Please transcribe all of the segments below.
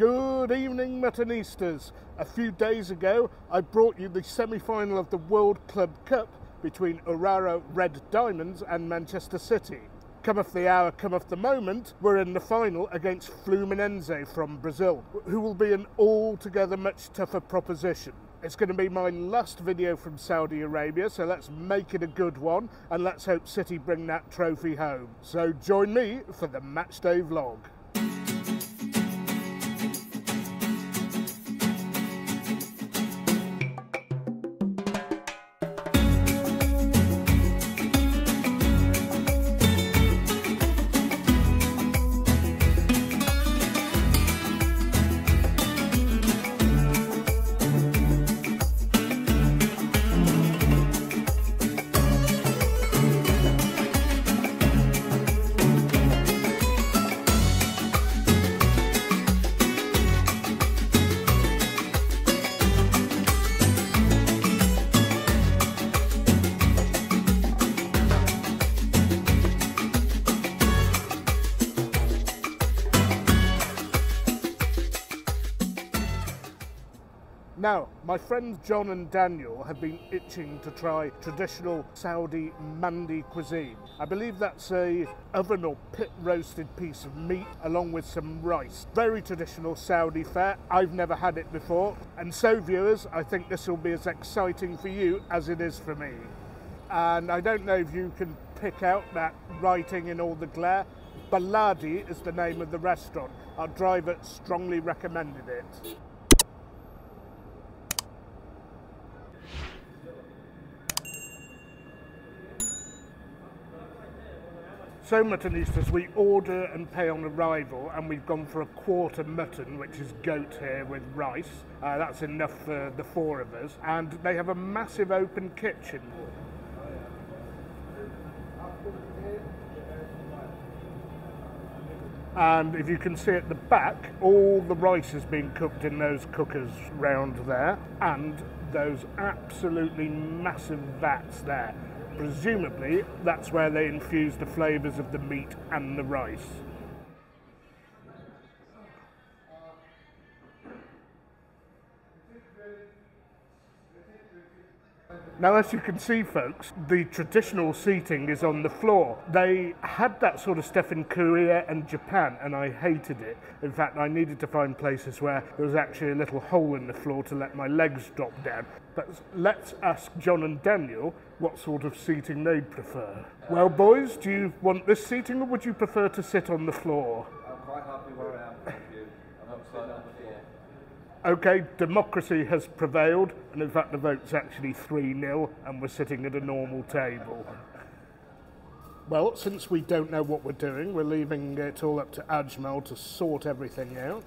Good evening, Muttonistas. A few days ago, I brought you the semi-final of the World Club Cup between Urawa Red Diamonds and Manchester City. Come off the hour, come off the moment, we're in the final against Fluminense from Brazil, who will be an altogether much tougher proposition. It's going to be my last video from Saudi Arabia, so let's make it a good one, and let's hope City bring that trophy home. So join me for the Matchday vlog. Now, my friends John and Daniel have been itching to try traditional Saudi mandi cuisine. I believe that's a oven or pit roasted piece of meat along with some rice. Very traditional Saudi fare. I've never had it before. And so viewers, I think this will be as exciting for you as it is for me. And I don't know if you can pick out that writing in all the glare. Baladi is the name of the restaurant. Our driver strongly recommended it. So Muttonistas, we order and pay on arrival, and we've gone for a quarter mutton, which is goat here with rice. That's enough for the four of us. And they have a massive open kitchen. And if you can see at the back, all the rice is being cooked in those cookers round there, and those absolutely massive vats there. Presumably, that's where they infuse the flavours of the meat and the rice. Now, as you can see, folks, the traditional seating is on the floor. They had that sort of stuff in Korea and Japan, and I hated it. In fact, I needed to find places where there was actually a little hole in the floor to let my legs drop down. But let's ask John and Daniel what sort of seating they'd prefer. Well, boys, do you want this seating, or would you prefer to sit on the floor? I'm quite happy where I am, thank you. I'm not sitting on the floor. Okay, democracy has prevailed, and in fact the vote's actually 3-0, and we're sitting at a normal table. Well, since we don't know what we're doing, we're leaving it all up to Ajmal to sort everything out.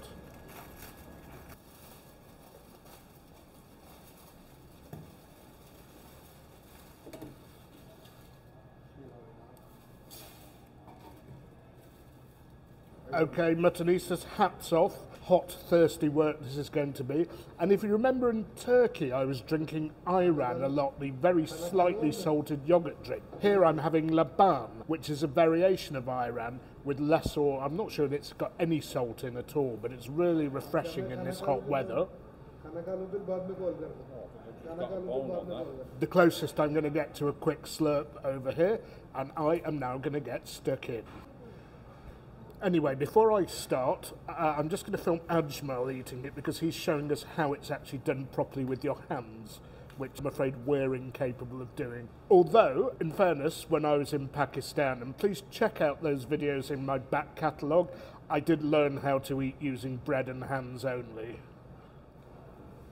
Okay, Muttonistas, hats off. Hot, thirsty work this is going to be. And if you remember in Turkey, I was drinking ayran a lot, the very slightly salted yogurt drink. Here I'm having laban, which is a variation of ayran with less, or I'm not sure that it's got any salt in at all, but it's really refreshing in this hot weather. The closest I'm going to get to a quick slurp over here, and I am now going to get stuck in. Anyway, before I start, I'm just going to film Ajmal eating it, because he's showing us how it's actually done properly with your hands, which I'm afraid we're incapable of doing. Although, in fairness, when I was in Pakistan, and please check out those videos in my back catalogue, I did learn how to eat using bread and hands only.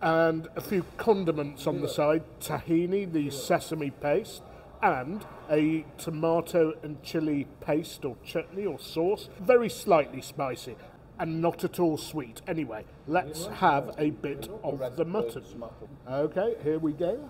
And a few condiments on the side, tahini, the sesame paste, and a tomato and chili paste or chutney or sauce, very slightly spicy and not at all sweet. Anyway, let's have a bit of the mutton. Okay, here we go.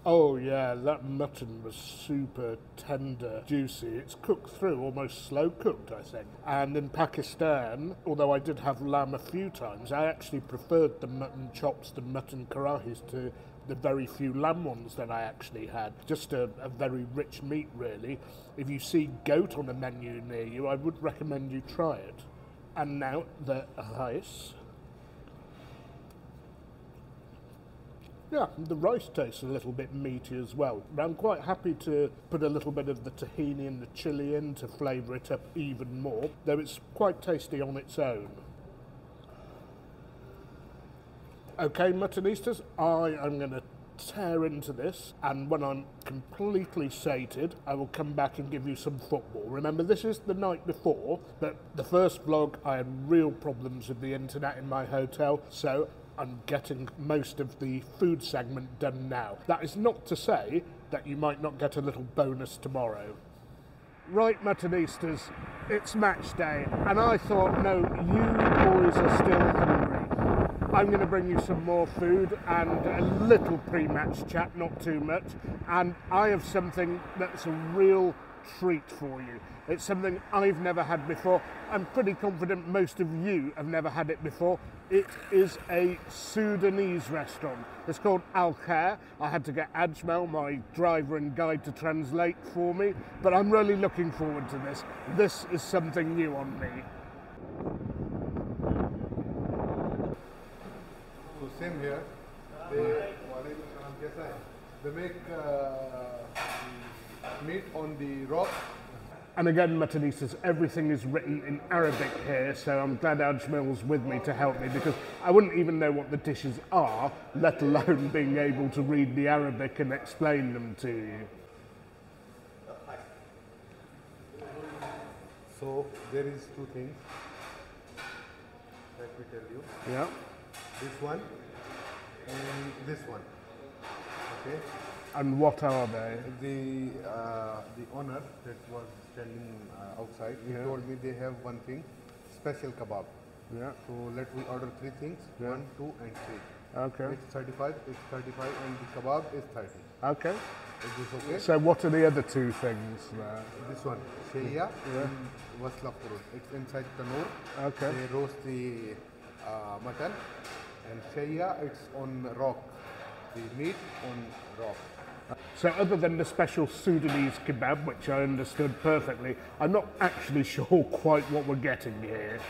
Oh yeah, that mutton was super tender, juicy. It's cooked through, almost slow cooked, I think. And in Pakistan, although I did have lamb a few times, I actually preferred the mutton chops, the mutton karahis to the very few lamb ones that I actually had. Just a very rich meat, really. If you see goat on a menu near you, I would recommend you try it. And now the rice. Yeah, the rice tastes a little bit meaty as well. But I'm quite happy to put a little bit of the tahini and the chili in to flavour it up even more, though it's quite tasty on its own. Okay, muttonistas, I am going to tear into this, and when I'm completely sated, I will come back and give you some football. Remember, this is the night before, but the first vlog, I had real problems with the internet in my hotel, so I'm getting most of the food segment done now. That is not to say that you might not get a little bonus tomorrow. Right, muttonistas, it's match day, and I thought, no, you boys are still hungry. I'm going to bring you some more food and a little pre-match chat, not too much, and I have something that's a real treat for you. It's something I've never had before. I'm pretty confident most of you have never had it before. It is a Sudanese restaurant. It's called Al Khair. I had to get Ajmal, my driver and guide, to translate for me, but I'm really looking forward to this. This is something new on me. So same here. They make meat on the rock. And again, muttonistas, everything is written in Arabic here, so I'm glad Ajmal's with me to help me, because I wouldn't even know what the dishes are, let alone being able to read the Arabic and explain them to you. So there is two things. Let me tell you. Yeah. This one and this one. Okay. And what are they? The owner that was standing outside, he told me they have one thing, special kebab. Yeah. So let me order three things, 1, 2 and 3. Okay. It's 35, and the kebab is 30. Okay. Is this okay? So what are the other two things there? This one, shaya and wasla furud. It's inside tanur. Okay. They roast the mutton, and shaya, it's on rock. The meat on rock. So other than the special Sudanese kebab, which I understood perfectly, I'm not actually sure quite what we're getting here.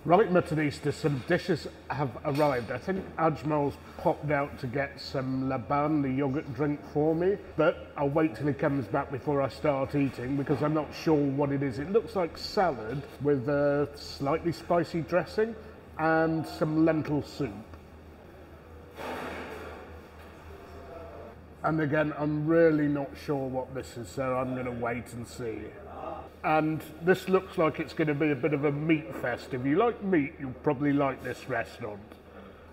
Right, muttonistas, some dishes have arrived. I think Ajmal's popped out to get some laban, the yogurt drink, for me, but I'll wait till he comes back before I start eating, because I'm not sure what it is. It looks like salad with a slightly spicy dressing and some lentil soup. And again, I'm really not sure what this is, so I'm going to wait and see. And this looks like it's going to be a bit of a meat fest. If you like meat, you'll probably like this restaurant.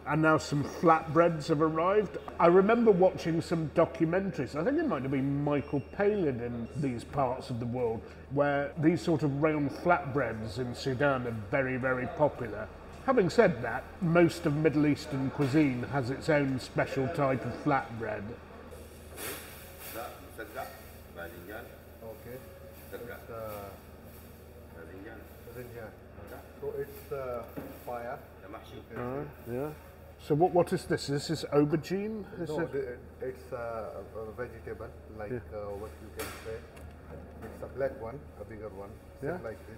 And now some flatbreads have arrived. I remember watching some documentaries, I think it might have been Michael Palin in these parts of the world, where these sort of round flatbreads in Sudan are very, very popular. Having said that, most of Middle Eastern cuisine has its own special type of flatbread. Okay. So it's fire. Yeah. So what is this? This is aubergine? It's a vegetable, like what you can say. It's a black one, a bigger one, like this.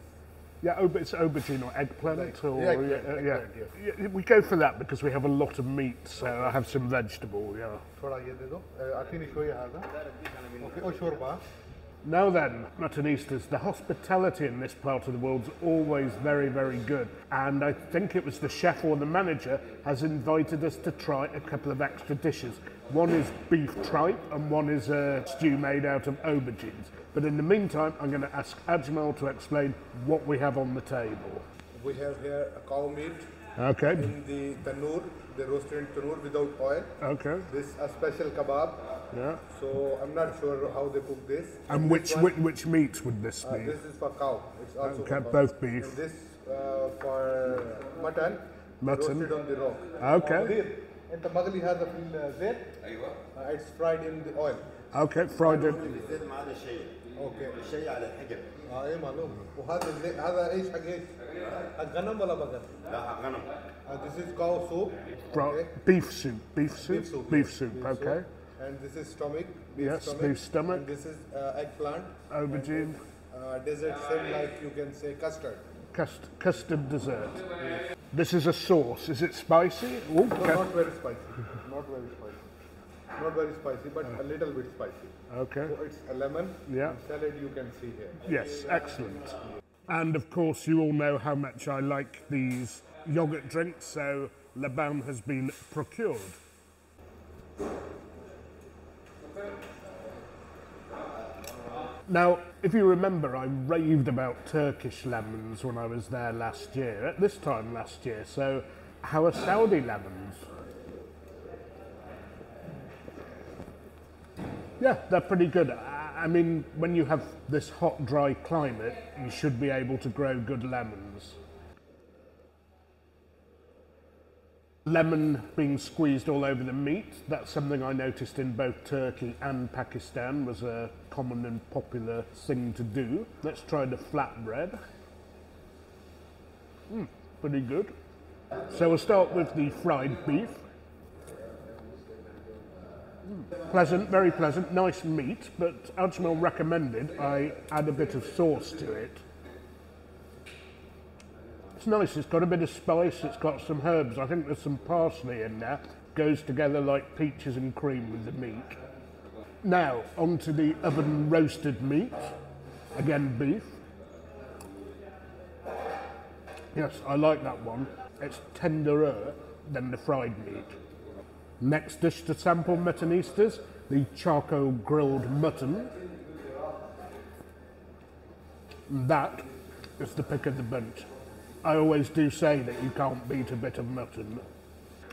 Yeah, it's aubergine or eggplant, Yeah. We go for that because we have a lot of meat, so I have some vegetable. Yeah. Okay. Oh, shorba. Now then, muttonistas, the hospitality in this part of the world is always very, very good. And I think it was the chef or the manager has invited us to try a couple of extra dishes. One is beef tripe and one is a stew made out of aubergines. But in the meantime, I'm going to ask Ajmal to explain what we have on the table. We have here a cow meat. Okay. In the tanur, the roasted tanur without oil. Okay. This a special kebab. Yeah. So I'm not sure how they cook this. And which meat would this be? This is for cow. It's also Okay, for cow. both beef. And this for mutton. Mutton. Roasted on the rock. Okay. And the magali has a zait. It's fried in the oil. Okay, fried in. اوكي الشيء على الحجر. اي معلوم. هذا ايش حق ايش؟ حق غنم ولا بقر؟ لا غنم. This is cow soup. Okay. Beef soup. Beef soup. Beef soup. Beef Okay. soup. And this is stomach. Yes, beef stomach. And this is eggplant. Aubergine. Dessert same like you can say custard. Custard dessert. This is a sauce. Is it spicy? Ooh, No, not very spicy. Not very spicy. Not very spicy, but a little bit spicy. Okay. So it's a lemon. Yeah. Salad you can see here. Yes, excellent. And of course, you all know how much I like these yogurt drinks, so Laban has been procured. Now, if you remember, I raved about Turkish lemons when I was there last year, at this time last year, so how are Saudi lemons? Yeah, they're pretty good. I mean, when you have this hot, dry climate, you should be able to grow good lemons. Lemon being squeezed all over the meat, that's something I noticed in both Turkey and Pakistan was a common and popular thing to do. Let's try the flatbread. Pretty good. So we'll start with the fried beef. Pleasant, very pleasant, nice meat, but Ajmal recommended I add a bit of sauce to it. It's nice, it's got a bit of spice, it's got some herbs, I think there's some parsley in there, goes together like peaches and cream with the meat. Now, onto the oven roasted meat, again beef. Yes, I like that one, it's tenderer than the fried meat. Next dish to sample, muttonistas, the charcoal grilled mutton. That is the pick of the bunch. I always do say that you can't beat a bit of mutton.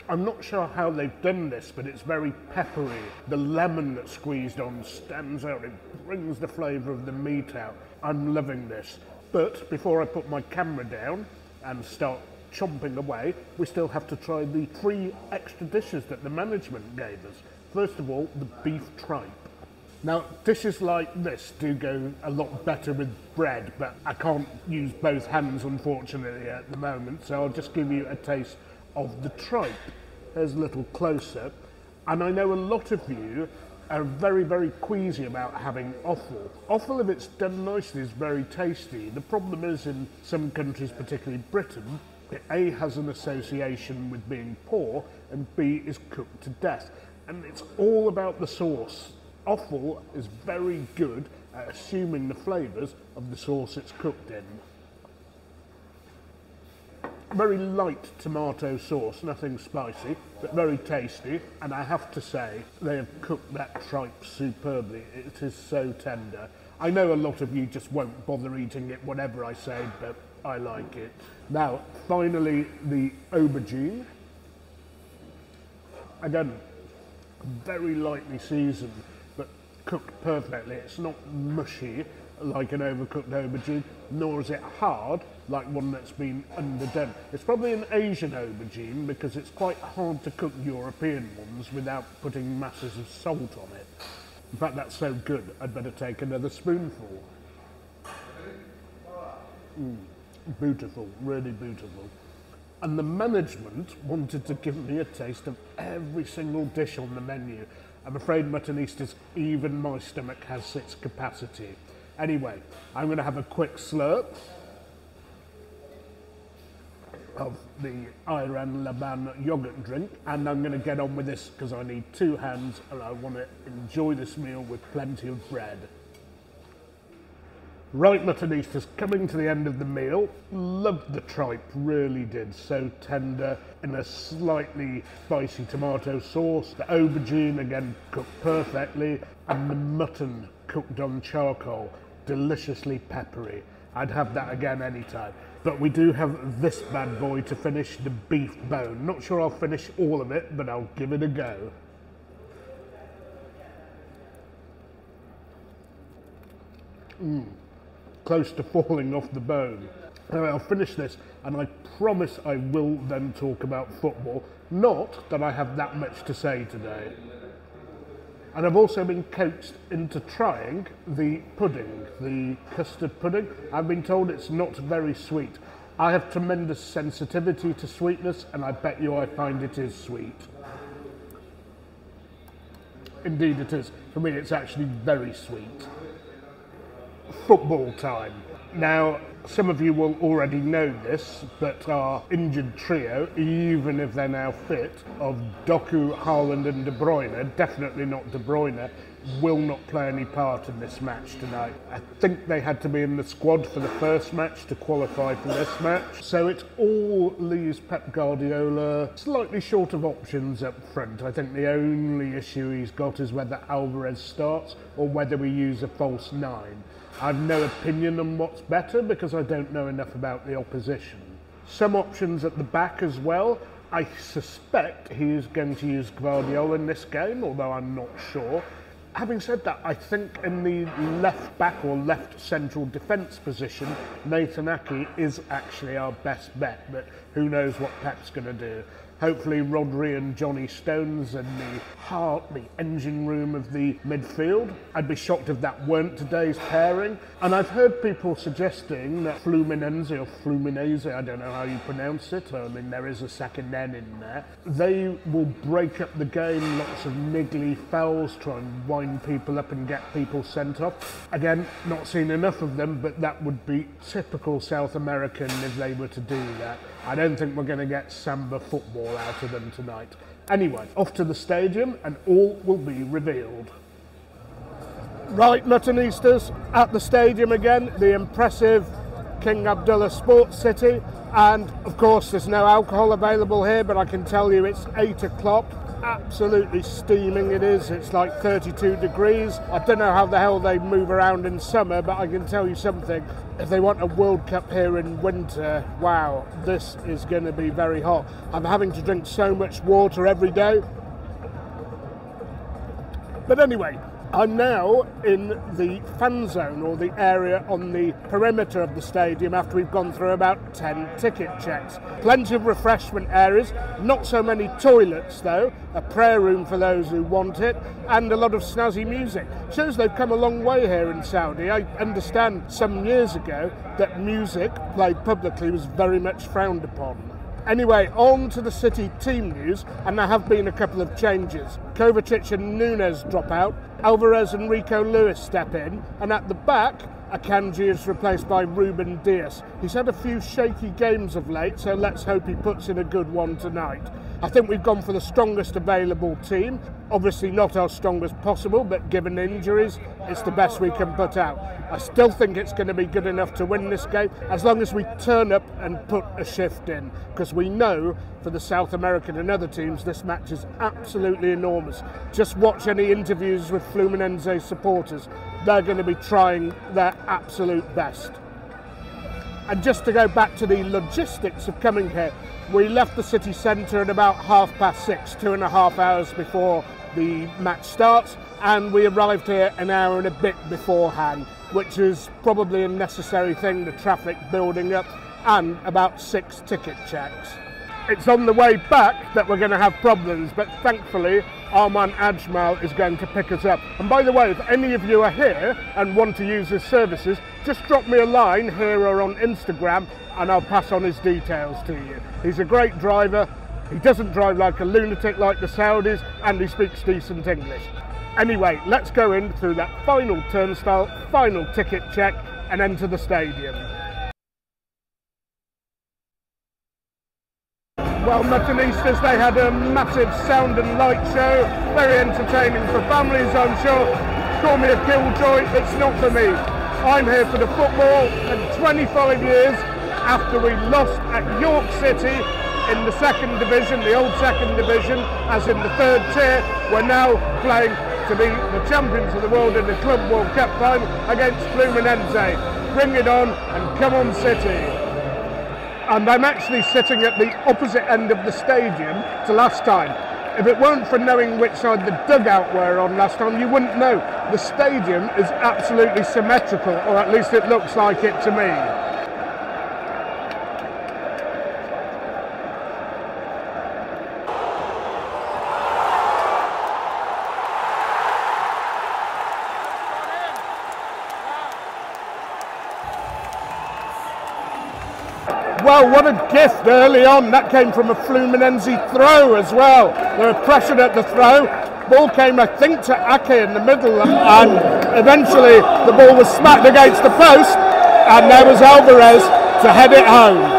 I'm not sure how they've done this, but it's very peppery. The lemon that's squeezed on stands out, it brings the flavour of the meat out. I'm loving this. But before I put my camera down and start chomping away, we still have to try the 3 extra dishes that the management gave us. First of all, the beef tripe. Now, dishes like this do go a lot better with bread, but I can't use both hands, unfortunately, at the moment, so I'll just give you a taste of the tripe. There's a little closer. And I know a lot of you are very, very queasy about having offal. Offal, if it's done nicely, is very tasty. The problem is in some countries, particularly Britain, it A has an association with being poor, and B is cooked to death. And it's all about the sauce. Offal is very good at assuming the flavours of the sauce it's cooked in. Very light tomato sauce, nothing spicy, but very tasty. And I have to say, they have cooked that tripe superbly. It is so tender. I know a lot of you just won't bother eating it, whatever I say, but I like it. Now, finally, the aubergine. Again, very lightly seasoned, but cooked perfectly. It's not mushy like an overcooked aubergine, nor is it hard like one that's been underdone. It's probably an Asian aubergine because it's quite hard to cook European ones without putting masses of salt on it. In fact, that's so good, I'd better take another spoonful. Beautiful, really beautiful. And the management wanted to give me a taste of every single dish on the menu. I'm afraid muttonistas, even my stomach has its capacity. Anyway, I'm going to have a quick slurp of the Iran Laban yogurt drink, and I'm going to get on with this because I need 2 hands and I want to enjoy this meal with plenty of bread. Right, muttonistas, coming to the end of the meal. Loved the tripe, really did. So tender in a slightly spicy tomato sauce. The aubergine, again, cooked perfectly. And the mutton cooked on charcoal, deliciously peppery. I'd have that again anytime. But we do have this bad boy to finish, the beef bone. Not sure I'll finish all of it, but I'll give it a go. Close to falling off the bone. Anyway, I'll finish this, and I promise I will then talk about football. Not that I have that much to say today. And I've also been coaxed into trying the pudding, the custard pudding. I've been told it's not very sweet. I have tremendous sensitivity to sweetness, and I bet you I find it is sweet. Indeed it is. For me, it's actually very sweet. Football time. Now, some of you will already know this, but our injured trio, even if they're now fit, of Doku, Haaland and De Bruyne, definitely not De Bruyne, will not play any part in this match tonight. I think they had to be in the squad for the first match to qualify for this match. So it all leaves Pep Guardiola slightly short of options up front. I think the only issue he's got is whether Alvarez starts or whether we use a false nine. I've no opinion on what's better because I don't know enough about the opposition. Some options at the back as well. I suspect he is going to use Guardiola in this game, although I'm not sure. Having said that, I think in the left back or left central defence position, Nathan Ake is actually our best bet, but who knows what Pep's going to do. Hopefully Rodri and Johnny Stones in the heart, the engine room of the midfield. I'd be shocked if that weren't today's pairing. And I've heard people suggesting that Fluminense or Fluminense, I don't know how you pronounce it, I mean there is a second N in there, they will break up the game, lots of niggly fouls, try and wind people up and get people sent off. Again, not seen enough of them, but that would be typical South American if they were to do that. I don't think we're going to get samba football out of them tonight. Anyway, off to the stadium and all will be revealed. Right, Muttonistas, at the stadium again, the impressive King Abdullah Sports City, and of course there's no alcohol available here, but I can tell you it's 8 o'clock. Absolutely steaming it is. It's like 32 degrees. I don't know how the hell they move around in summer, but I can tell you something. If they want a World Cup here in winter, wow, this is going to be very hot. I'm having to drink so much water every day. But anyway, I'm now in the fan zone, or the area on the perimeter of the stadium, after we've gone through about 10 ticket checks. Plenty of refreshment areas, not so many toilets though, a prayer room for those who want it, and a lot of snazzy music. Shows they've come a long way here in Saudi. I understand some years ago that music played publicly was very much frowned upon. Anyway, on to the City team news, and there have been a couple of changes. Kovacic and Nunes drop out, Alvarez and Rico Lewis step in, and at the back, Akanji is replaced by Ruben Dias. He's had a few shaky games of late, so let's hope he puts in a good one tonight. I think we've gone for the strongest available team. Obviously not our strongest possible, but given injuries, it's the best we can put out. I still think it's going to be good enough to win this game, as long as we turn up and put a shift in, because we know for the South American and other teams this match is absolutely enormous. Just watch any interviews with Fluminense supporters. They're going to be trying their absolute best. And just to go back to the logistics of coming here, we left the city centre at about 6:30, 2.5 hours before the match starts, and we arrived here an hour and a bit beforehand, which is probably a necessary thing, the traffic building up, and about 6 ticket checks. It's on the way back that we're going to have problems, but thankfully Arman Ajmal is going to pick us up. And by the way, if any of you are here and want to use his services, just drop me a line here or on Instagram and I'll pass on his details to you. He's a great driver, he doesn't drive like a lunatic like the Saudis, and he speaks decent English. Anyway, let's go in through that final turnstile, final ticket check, and enter the stadium. Well, Muttonistas, they had a massive sound and light show, very entertaining for families, I'm sure. Call me a killjoy, it's not for me. I'm here for the football, and 25 years after we lost at York City in the second division, the old second division, as in the third tier, we're now playing to be the champions of the world in the Club World Cup final against Fluminense. Bring it on and come on City. And I'm actually sitting at the opposite end of the stadium to last time. If it weren't for knowing which side the dugout were on last time, you wouldn't know. The stadium is absolutely symmetrical, or at least it looks like it to me. Well, what a gift early on. That came from a Fluminense throw as well. They were pressured at the throw. Ball came, I think, to Ake in the middle, and eventually the ball was smacked against the post, and there was Alvarez to head it home.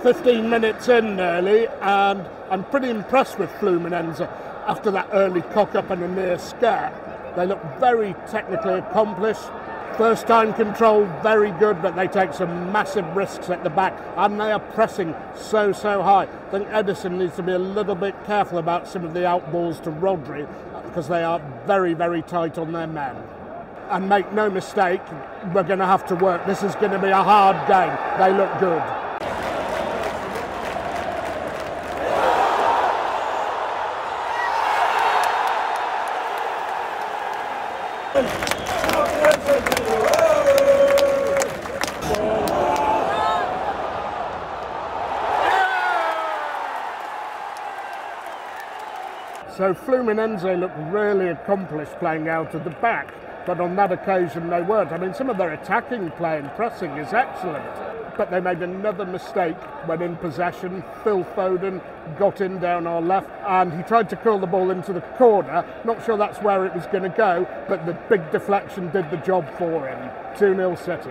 15 minutes in nearly, and I'm pretty impressed with Fluminense after that early cock-up and a near scare. They look very technically accomplished. First time control, very good, but they take some massive risks at the back, and they are pressing so high. I think Edison needs to be a little bit careful about some of the outballs to Rodri, because they are very tight on their men. And make no mistake, we're going to have to work. This is going to be a hard game. They look good. So Fluminense look really accomplished playing out of the back, but on that occasion they weren't. I mean, some of their attacking play and pressing is excellent, but they made another mistake when in possession. Phil Foden got in down our left, and he tried to curl the ball into the corner. Not sure that's where it was going to go, but the big deflection did the job for him. 2-0 City.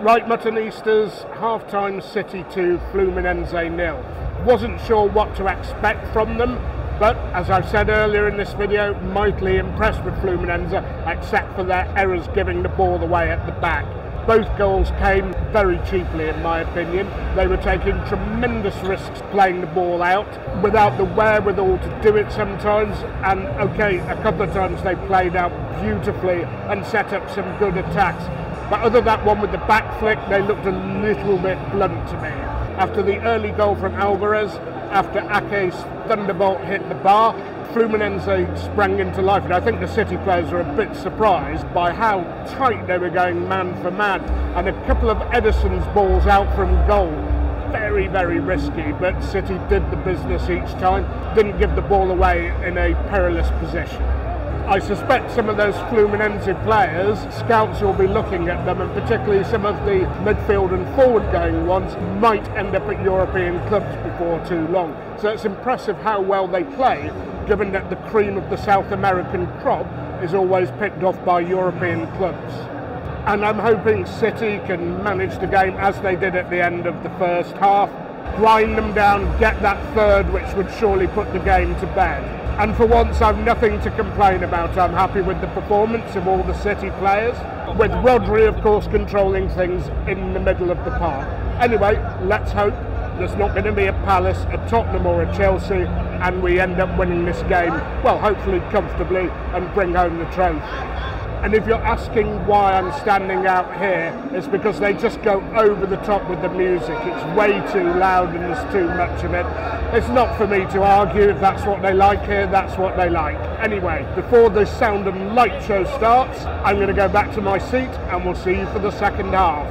Right, Muttonistas, half-time City 2, Fluminense 0. Wasn't sure what to expect from them, but as I've said earlier in this video, mightily impressed with Fluminense, except for their errors giving the ball away at the back. Both goals came very cheaply, in my opinion. They were taking tremendous risks playing the ball out without the wherewithal to do it sometimes, and okay, a couple of times they played out beautifully and set up some good attacks. But other than that one with the back flick, they looked a little bit blunt to me. After the early goal from Alvarez, after Ake's thunderbolt hit the bar, Fluminense sprang into life. And I think the City players were a bit surprised by how tight they were going man for man. And a couple of Edison's balls out from goal. Very risky, but City did the business each time. Didn't give the ball away in a perilous position. I suspect some of those Fluminense players, scouts will be looking at them, and particularly some of the midfield and forward-going ones might end up at European clubs before too long. So it's impressive how well they play, given that the cream of the South American crop is always picked off by European clubs. And I'm hoping City can manage the game as they did at the end of the first half, grind them down, get that third, which would surely put the game to bed. And for once, I've nothing to complain about. I'm happy with the performance of all the City players, with Rodri, of course, controlling things in the middle of the park. Anyway, let's hope there's not going to be a Palace, a Tottenham or a Chelsea, and we end up winning this game, well, hopefully comfortably, and bring home the trophy. And if you're asking why I'm standing out here, it's because they just go over the top with the music. It's way too loud and there's too much of it. It's not for me to argue. If that's what they like here, that's what they like. Anyway, before the sound and light show starts, I'm going to go back to my seat and we'll see you for the second half.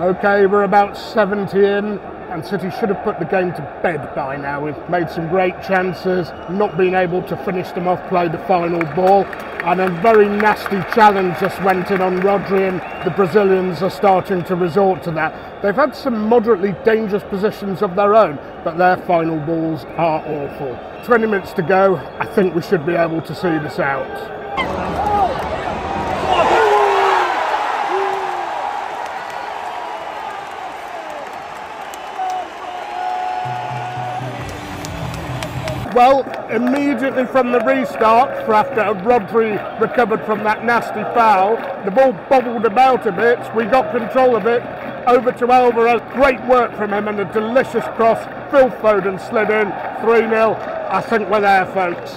Okay, we're about 70 in, and City should have put the game to bed by now. We've made some great chances, not been able to finish them off, play the final ball, and a very nasty challenge just went in on Rodri, and the Brazilians are starting to resort to that. They've had some moderately dangerous positions of their own, but their final balls are awful. 20 minutes to go. I think we should be able to see this out. Well, immediately from the restart, for after Rodri recovered from that nasty foul, the ball bobbled about a bit, we got control of it, over to Alvarez, great work from him and a delicious cross, Phil Foden slid in, 3-0, I think we're there folks.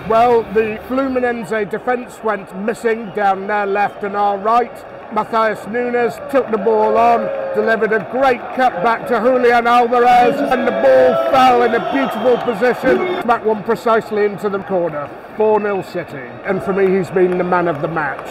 Well, the Fluminense defence went missing down their left and our right. Matthias Nunes took the ball on, delivered a great cut back to Julian Alvarez, and the ball fell in a beautiful position. Smacked one precisely into the corner. 4-0 City. And for me, he's been the man of the match.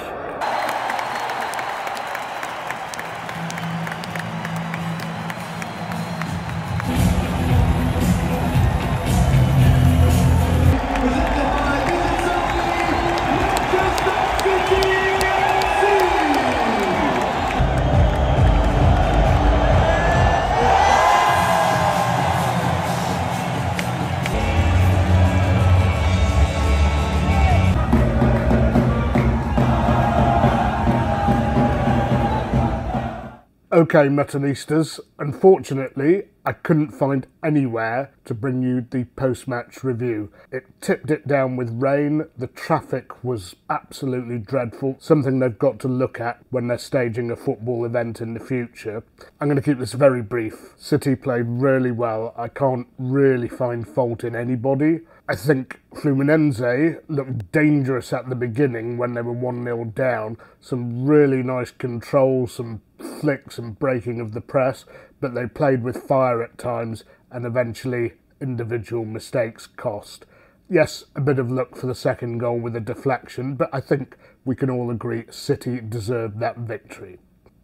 Okay, Muttonistas, unfortunately, I couldn't find anywhere to bring you the post-match review. It tipped it down with rain, the traffic was absolutely dreadful, something they've got to look at when they're staging a football event in the future. I'm going to keep this very brief. City played really well, I can't really find fault in anybody. I think Fluminense looked dangerous at the beginning when they were 1-0 down. Some really nice control, some flicks and breaking of the press, but they played with fire at times and eventually individual mistakes cost. Yes, a bit of luck for the second goal with a deflection, but I think we can all agree City deserved that victory.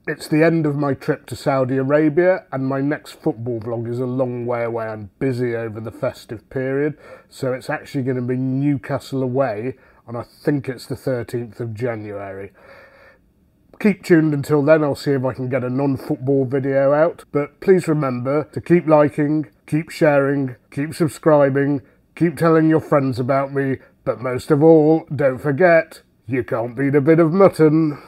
It's the end of my trip to Saudi Arabia and my next football vlog is a long way away. I'm busy over the festive period, so it's actually going to be Newcastle away, and I think it's the 13th of January. Keep tuned until then, I'll see if I can get a non-football video out, but please remember to keep liking, keep sharing, keep subscribing, keep telling your friends about me, but most of all, don't forget, you can't beat a bit of mutton.